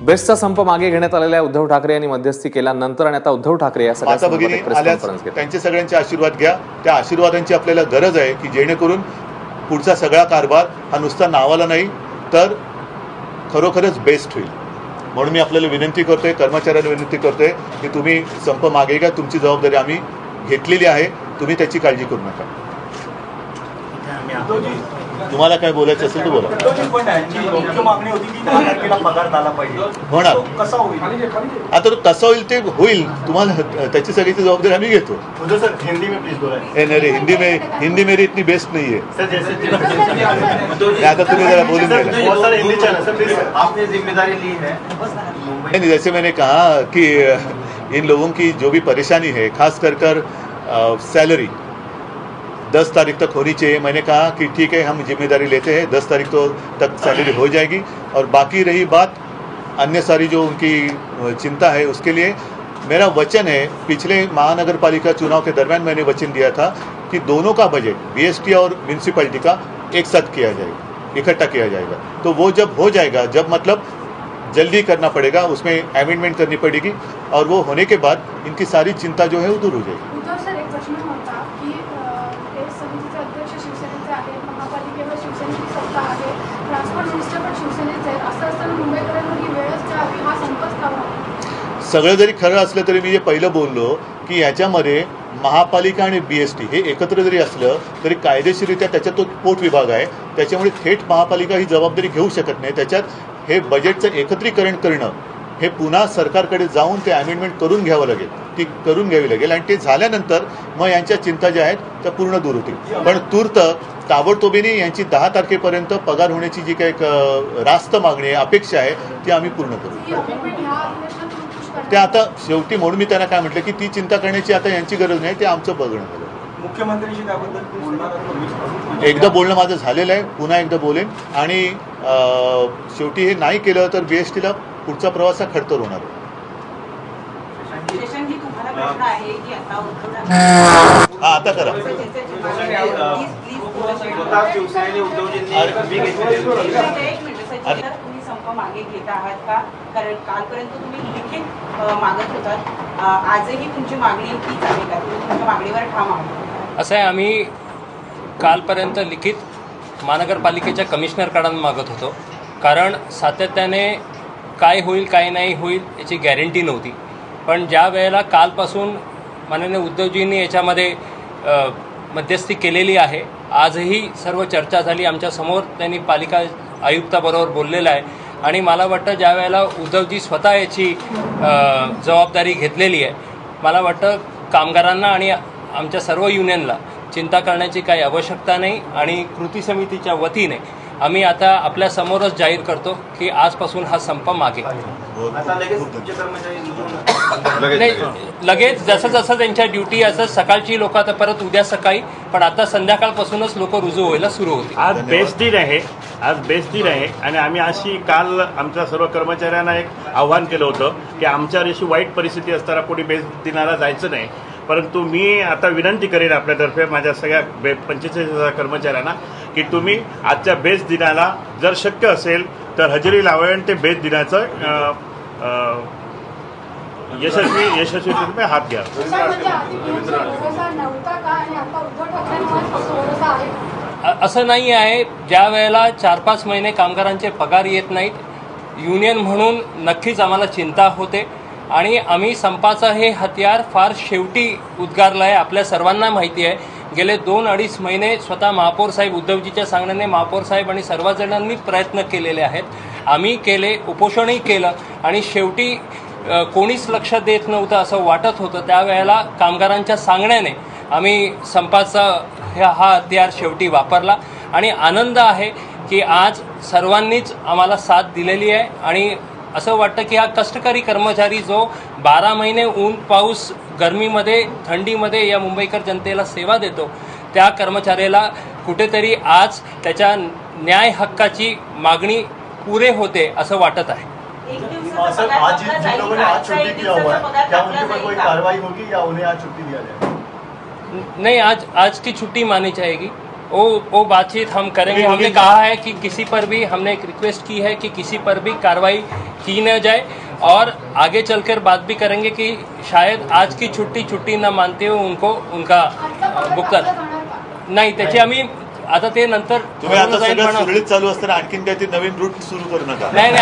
बेस्टचा संप मागे घेण्यात आलेला आहे। उद्धव ठाकरे यांनी मध्यस्थी केल्यानंतर आणि आता उद्धव ठाकरे या सगळ्या भगिनी आल्यास त्यांचे सगळ्यांचे आशीर्वाद घ्या। त्या आशीर्वादांची आपल्याला गरज आहे की जेणेकरून पुढचा सगळा कारभार हा नुसता नावाला नाही तर खरोखरच बेस्ट होईल। म्हणून मी आपल्याला विनंती करतोय, कर्मचाऱ्यांना विनंती करतोय की तुम्ही संप मागे घ्या। तुमची जबाबदारी आम्ही घेतलेली आहे, तुम्ही त्याची काळजी करू नका। तुम्हाला काय बोलायचं असेल तर बोला। होणार आता तो कसा होईल ते होईल, तुम्हाला त्याची सगळीची जबाबदारी आम्ही घेतो। हिंदी में प्लीज बोला। अरे हिंदी मेरी इतनी बेस्ट नहीं है। आता तुम्ही जरा बोलून गेला। आपने जिम्मेदारी ली है। नहीं, जैसे मैंने कहा कि इन लोगों की जो भी परेशानी है, खास कर सैलरी 10 तारीख तक होनी चाहिए। मैंने कहा कि ठीक है, हम जिम्मेदारी लेते हैं, 10 तारीख तक सैलरी हो जाएगी। और बाकी रही बात अन्य सारी जो उनकी चिंता है, उसके लिए मेरा वचन है, पिछले महानगर पालिका चुनाव के दरमियान मैंने वचन दिया था कि दोनों का बजट बीएसटी और म्यूनसिपैलिटी का एक साथ किया जाएगा, इकट्ठा किया जाएगा। तो वो जब हो जाएगा, जब मतलब जल्दी करना पड़ेगा, उसमें अमेंडमेंट करनी पड़ेगी और वो होने के बाद इनकी सारी चिंता जो है वो दूर हो जाएगी। उद्धव सर, एक प्रश्न होता की समितीचे अध्यक्ष शिवसेनेचे आहेत, महापालिकेवर शिवसेनेची सत्ता आहे, ट्रान्सपोर्ट मिनिस्टर पण शिवसेनेचे आहेत, असं असताना मुंबईकरांवर ही वेळच का आली, हा संपच का व्हावा? सगळं जरी खरं असलं तरी मी जे पहिलं बोललो की याच्यामध्ये महापालिका आणि बीएसटी हे एकत्र जरी असलं तरी कायदेशीररित्या त्याच्यात तो पोट विभाग आहे, त्याच्यामुळे थेट महापालिका ही जबाबदारी घेऊ शकत नाही। त्याच्यात हे बजेटचं एकत्रीकरण करणं हे पुन्हा सरकारकडे जाऊन ते अमेंडमेंट करून घ्यावं लागेल, ती करून घ्यावी लागेल आणि ते झाल्यानंतर मग यांच्या चिंता ज्या आहेत त्या पूर्ण दूर होतील। पण तूर्त ताबडतोबीने यांची 10 तारखेपर्यंत पगार होण्याची जी काही रास्त मागणी आहे, अपेक्षा आहे, ती आम्ही पूर्ण करू। ते आता शेवटी म्हणून मी त्यांना काय म्हटलं की ती चिंता करण्याची आता यांची गरज नाही, ते आमचं बघणं झालं। मुख्यमंत्र्यांशी त्याबद्दल बोलणार? एकदा बोलणं माझं झालेलं आहे, पुन्हा एकदा बोलेन आणि शेवटी हे नाही केलं तर बीएसटीला पुढचा प्रवास हा खडतर होणार आहे। हा आता करा। मागे घेत आहात का? कारण कालपर्यंत तुम्ही लिखित मागत होतात, आजही तुमची मागणी तीच आहे का? तुम्ही तुमच्या मागणीवर ठाम आहात? असं आहे, आम्ही कालपर्यंत लिखित महानगरपालिकेच्या कमिशनरकडून मागत होतो, कारण सातत्याने काय होईल काय नाही होईल याची गॅरंटी नव्हती। पण ज्या वेळेला कालपासून माननीय उद्धवजींनी याच्यामध्ये मध्यस्थी केलेली आहे, आजही सर्व चर्चा झाली, आमच्यासमोर त्यांनी पालिका आयुक्ताबरोबर बोललेलं आहे आणि मला वाटतं ज्या वेळेला उद्धवजी स्वतः याची जबाबदारी घेतलेली आहे, मला वाटतं कामगारांना आणि आमच्या सर्व युनियनला चिंता करण्याची काही आवश्यकता नाही। आणि कृती समितीच्या वतीने आम्ही आता आपल्या समोरच जाहीर करतो की आजपासून हा संप मागे लगेच जसं जसं त्यांच्या ड्युटी असं सकाळची लोक आता परत उद्या सकाळी, पण आता संध्याकाळपासूनच लोक रुजू व्हायला सुरू होतील। आज बेस्ट दिन आहे आणि आम्ही अशी काल आमच्या सर्व कर्मचाऱ्यांना एक आव्हान केलं होतं की आमच्यावर अशी वाईट परिस्थिती असताना कोणी बेस्ट दिनाला जायचं नाही। परंतु मी आता विनंती करेन आपल्यातर्फे माझ्या सगळ्या 45,000 कर्मचाऱ्यांना की तुम्ही आजच्या बेस्ट दिनाला जर शक्य असेल तर हजेरी लावा आणि ते बेस्ट दिनाचं यशस्वी हात घ्या। असं नाही आहे, ज्या वेळेला 4-5 महिने कामगारांचे पगार येत नाहीत, युनियन म्हणून नक्कीच आम्हाला चिंता होते आणि आम्ही संपाचं हे हत्यार फार शेवटी उद्गारलं आहे। आपल्या सर्वांना माहिती आहे, गेले 2-2.5 महिने स्वतः महापौर साहेब उद्धवजीच्या सांगण्याने महापौर साहेब आणि सर्वजणांनी प्रयत्न केलेले आहेत, आम्ही केले, उपोषणही केलं आणि शेवटी कोणीच लक्ष देत नव्हतं असं वाटत होतं। त्यावेळेला कामगारांच्या सांगण्याने आम्ही संपाचा हा हत्यार शेवटी वापरला आणि आनंद आहे की आज सर्वांनीच आम्हाला साथ दिलेली आहे आणि असं वाटतं की हा कष्टकरी कर्मचारी जो 12 महिने ऊन पाऊस गरमीमध्ये थंडीमध्ये या मुंबईकर जनतेला सेवा देतो, त्या कर्मचाऱ्याला कुठेतरी आज त्याच्या न्याय हक्काची मागणी पुरे होते असं वाटत आहे। सर, आज जिन लोगों ने आज छुट्टी किया हुआ है, क्या उनके ऊपर कोई कार्रवाई होगी या उन्हें आज छुट्टी दिया जाएगा? नहीं, आज की छुट्टी मानी जाएगी। वो बातचीत हम करेंगे। हमने कहा है कि किसी पर भी, हमने एक रिक्वेस्ट की है कि किसी पर भी कार्रवाई की न जाए और आगे चलकर बात भी करेंगे कि शायद आज की छुट्टी न मानते हुए उनको उनका भुगतान नाही त्याची आम्ही आता ते नंतर तुम्ही आता जाईल सगळं पण सुरळीत चालू असताना आणखीन काहीतरी नवीन रूट सुरू करू नका. नाही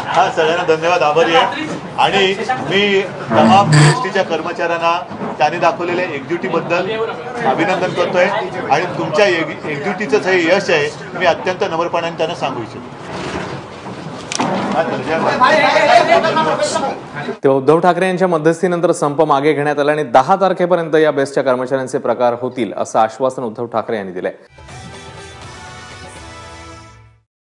हा सगळ्यांना धन्यवाद, आभारी आहे. आणि मी तमाम एसटीच्या कर्मचाऱ्यांना त्यांनी दाखवलेल्या एकजुटीबद्दल अभिनंदन करतोय आणि तुमच्या एकजुटीचंच हे यश आहे मी अत्यंत नम्रपणाने त्यांना सांगू इच्छितो. तेव्हा उद्धव ठाकरे यांच्या मध्यस्थीनंतर संप मागे घेण्यात आला आणि 10 तारखेपर्यंत या बेस्टच्या कर्मचाऱ्यांचे प्रकार होतील असं आश्वासन उद्धव ठाकरे यांनी दिलंय.